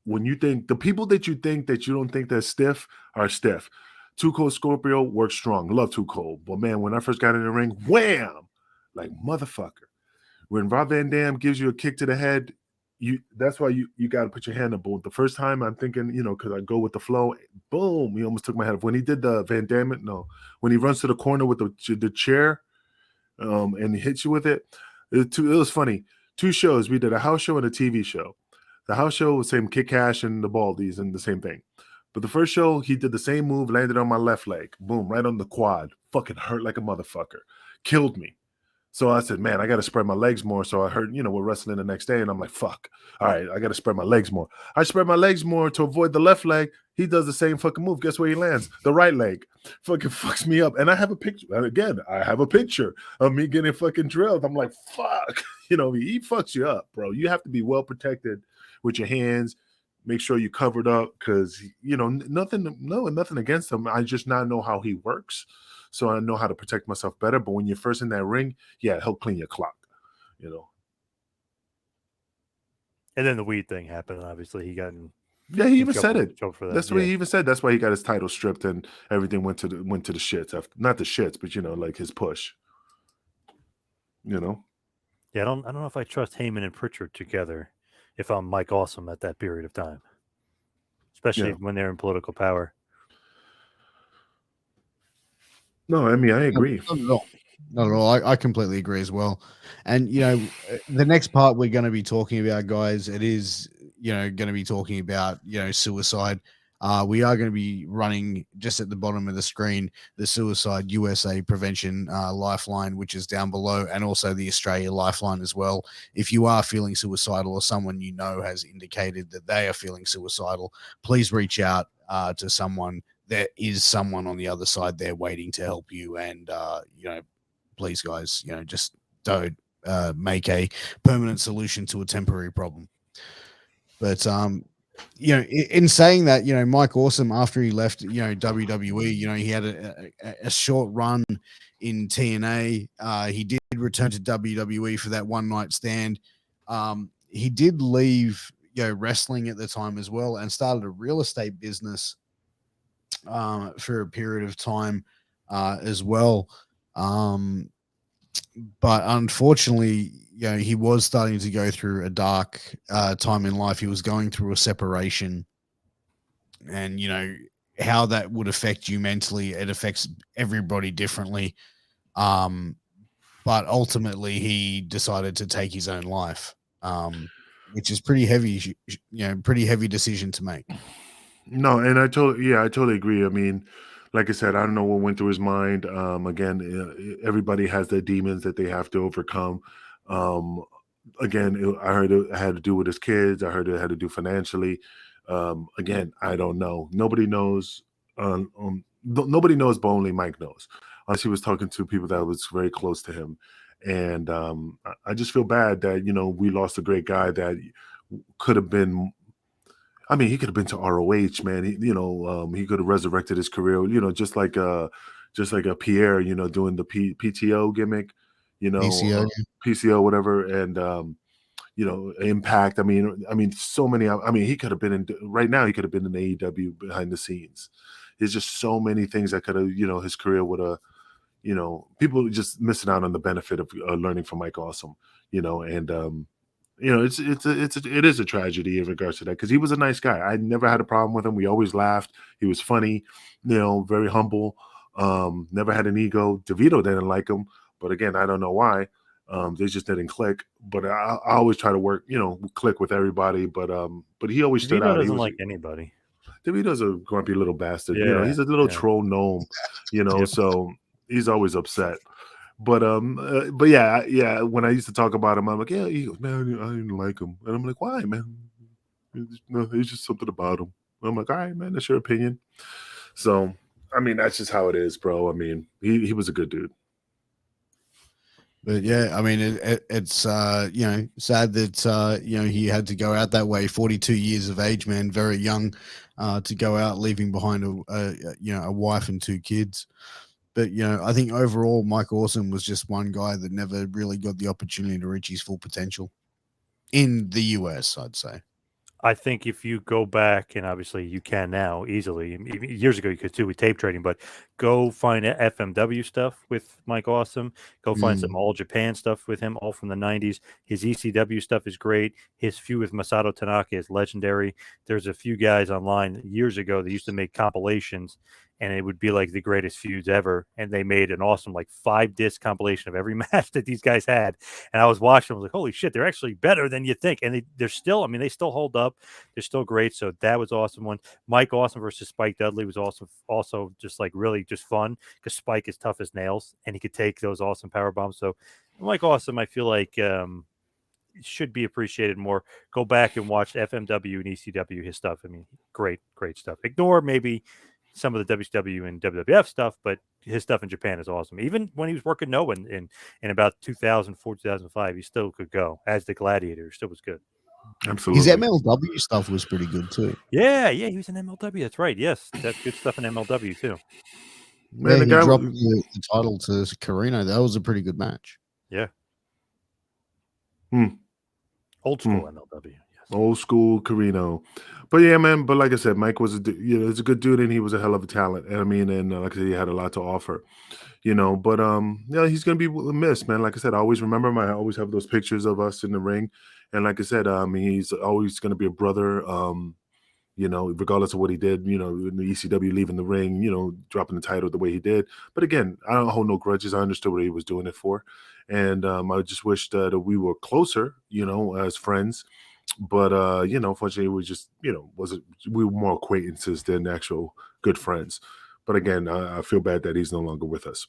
When you think the people that you think that you don't think they're stiff are stiff. Too Cold Scorpio works strong. Love Too Cold, but man, when I first got in the ring, wham! Like, motherfucker. When Rob Van Dam gives you a kick to the head, that's why you got to put your hand up. But the first time I'm thinking, because I go with the flow, boom, he almost took my head off. When he did the Van Dam, when he runs to the corner with the chair and he hits you with it, it was funny. 2 shows. We did a house show and a TV show. The house show was same Kid Cash and the Baldies and the same thing. But the first show, he did the same move, landed on my left leg. Boom, right on the quad. Fucking hurt like a motherfucker. Killed me. So I said, man, I got to spread my legs more. So I heard, we're wrestling the next day. And I'm like, fuck. All right, I got to spread my legs more. I spread my legs more to avoid the left leg. He does the same fucking move. Guess where he lands? The right leg. Fucking fucks me up. And I have a picture. And again, I have a picture of me getting fucking drilled. I'm like, fuck. He fucks you up, bro. You have to be well protected with your hands. Make sure you covered up because, nothing against him. I just not know how he works. So I know how to protect myself better. But when you're first in that ring, yeah, he'll clean your clock, And then the weed thing happened. Obviously, he got in Yeah, he even said it. Jump for that. That's what he even said. That's why he got his title stripped and everything went to the shits. After, not the shits, but like his push. Yeah, I don't know if I trust Heyman and Pritchard together if I'm Mike Awesome at that period of time, especially when they're in political power. No, I mean I agree. Not at all. Not at all. I completely agree as well. And the next part we're going to be talking about, guys, it is going to be talking about suicide. We are going to be running just at the bottom of the screen the Suicide USA Prevention Lifeline, which is down below, and also the Australia Lifeline as well. If you are feeling suicidal or someone has indicated that they are feeling suicidal, please reach out to someone. There is someone on the other side there waiting to help you, and please, guys, just don't make a permanent solution to a temporary problem. But in saying that, Mike Awesome, after he left WWE, he had a short run in TNA. He did return to WWE for that one night stand. He did leave wrestling at the time as well, and started a real estate business for a period of time as well. But unfortunately, he was starting to go through a dark time in life. He was going through a separation, and how that would affect you mentally. It affects everybody differently. But ultimately, he decided to take his own life, which is pretty heavy. Pretty heavy decision to make. No, and I totally agree. I mean, like I said, I don't know what went through his mind. Again, everybody has their demons that they have to overcome. Again, I heard it had to do with his kids. I heard it had to do financially. Again, I don't know. Nobody knows. Nobody knows, but only Mike knows. Unless he was talking to people that was very close to him, and I just feel bad that we lost a great guy that could have been. I mean, he could have been to ROH, man. He could have resurrected his career, just like a Pierre, doing the PTO gimmick, PCO. PCO, whatever, and Impact. I mean, so many. I mean, he could have been right now. He could have been in AEW behind the scenes. There's just so many things that could have, his career would have. People just missing out on the benefit of learning from Mike Awesome, and. It is a tragedy in regards to that, because he was a nice guy. I never had a problem with him. We always laughed. He was funny, very humble. Never had an ego. DeVito didn't like him, but again, I don't know why. They just didn't click. But I always try to work, click with everybody. But he always stood out. He doesn't like anybody. DeVito's a grumpy little bastard. Yeah, he's a little troll gnome. So he's always upset. But yeah. When I used to talk about him, I'm like, yeah, he goes, man, I didn't like him, and I'm like, why, man? It's just something about him. I'm like, all right, man, that's your opinion. So, I mean, that's just how it is, bro. I mean, he was a good dude. But yeah, I mean, it's sad that he had to go out that way. 42 years of age, man, very young, to go out, leaving behind a wife and 2 kids. But, I think overall, Mike Awesome was just one guy that never really got the opportunity to reach his full potential in the US, I'd say. I think if you go back, and obviously you can now easily, years ago you could too with tape trading, but go find FMW stuff with Mike Awesome. Go find some All Japan stuff with him, all from the 90s. His ECW stuff is great. His feud with Masato Tanaka is legendary. There's a few guys online years ago that used to make compilations, and it would be like the greatest feuds ever. And they made an awesome 5-disc compilation of every match that these guys had. And I was watching, I was like, holy shit, they're actually better than you think. And they're still, they still hold up. They're still great. So that was awesome one. Mike Awesome versus Spike Dudley was also just really just fun, because Spike is tough as nails and he could take those awesome power bombs. So Mike Awesome, I feel like should be appreciated more. Go back and watch FMW and ECW, his stuff. Great stuff. Ignore maybe some of the WCW and WWF stuff, but his stuff in Japan is awesome. Even when he was working Noah in about 2004, 2005, he still could go as the Gladiator. Still was good. Absolutely. His MLW stuff was pretty good too. Yeah, he was in MLW. That's right. Yes, that's good stuff in MLW too. Man, he dropped the title to Carino. That was a pretty good match. Yeah. Old school MLW. Yes. Old school Carino. But yeah, man. But like I said, Mike was he's a good dude, and he was a hell of a talent. And I mean, and like I said, he had a lot to offer. But yeah, he's gonna be missed, man. Like I said, I always remember him. I always have those pictures of us in the ring, and like I said, he's always gonna be a brother. Regardless of what he did, in the ECW, leaving the ring, dropping the title the way he did. But again, I don't hold no grudges. I understood what he was doing it for, and I just wish that we were closer, as friends. But fortunately, we just, we were more acquaintances than actual good friends. But again, I feel bad that he's no longer with us.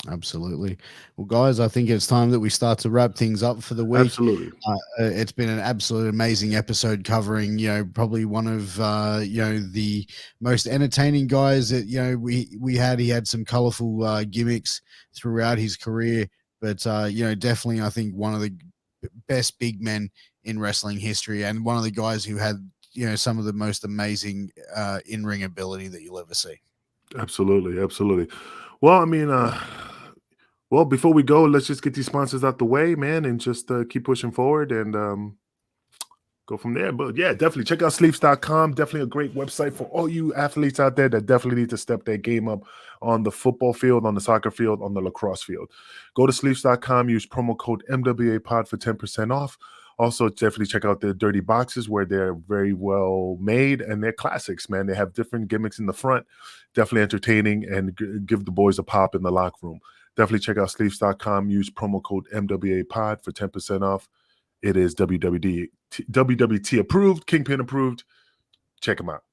Absolutely. Well, guys, I think it's time that we start to wrap things up for the week. Absolutely. It's been an absolute amazing episode covering, probably one of, the most entertaining guys that, we had. He had some colorful gimmicks throughout his career, but, definitely, I think one of the best big men in wrestling history, and one of the guys who had, some of the most amazing in-ring ability that you'll ever see. Absolutely. Absolutely. Well, I mean, before we go, let's just get these sponsors out the way, man, and just keep pushing forward and go from there. But yeah, definitely check out sleeps.com. Definitely a great website for all you athletes out there that definitely need to step their game up on the football field, on the soccer field, on the lacrosse field. Go to sleeps.com, use promo code MWAPOD for 10% off. Also, definitely check out the dirty boxes where they're very well made and they're classics, man. They have different gimmicks in the front, definitely entertaining, and give the boys a pop in the locker room. Definitely check out sleeves.com. Use promo code MWAPOD for 10% off. It is WWT approved, Kingpin approved. Check them out.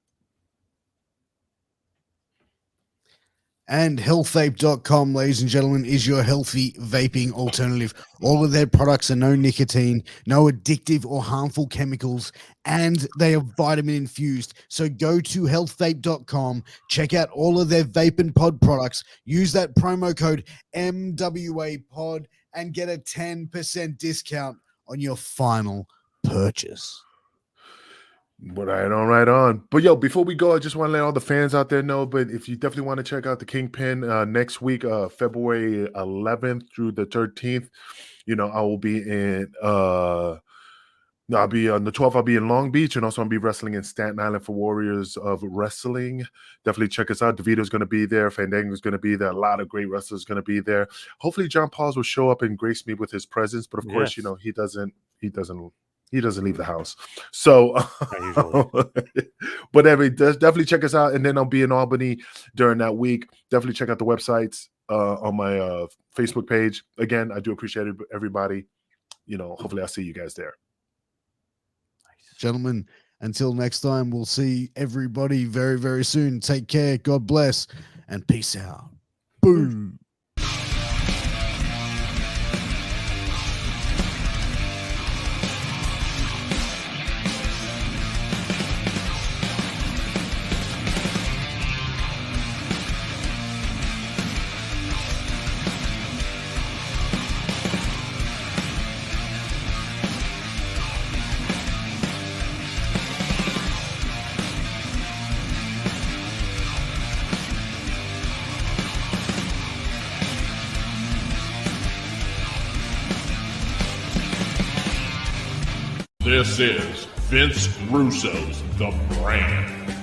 And healthvape.com, ladies and gentlemen, is your healthy vaping alternative. All of their products are no nicotine, no addictive or harmful chemicals, and they are vitamin infused. So go to healthvape.com, check out all of their vape and pod products, use that promo code MWAPOD, and get a 10% discount on your final purchase. Right on. But yo, before we go, I just want to let all the fans out there know, but if you definitely want to check out the Kingpin next week, February 11th through the 13th, I will be in I'll be on the 12th. I'll be in Long Beach, and also I'll be wrestling in Staten Island for Warriors of Wrestling. Definitely check us out. DeVito's going to be there. Fandango's going to be there. A lot of great wrestlers going to be there. Hopefully, John Pauls will show up and grace me with his presence. But of course, he doesn't leave the house. So, but definitely check us out. And then I'll be in Albany during that week. Definitely check out the websites on my Facebook page. Again, I do appreciate everybody. Hopefully I'll see you guys there. Gentlemen, until next time, we'll see everybody very, very soon. Take care. God bless. And peace out. Boom. This is Vince Russo's The Brand.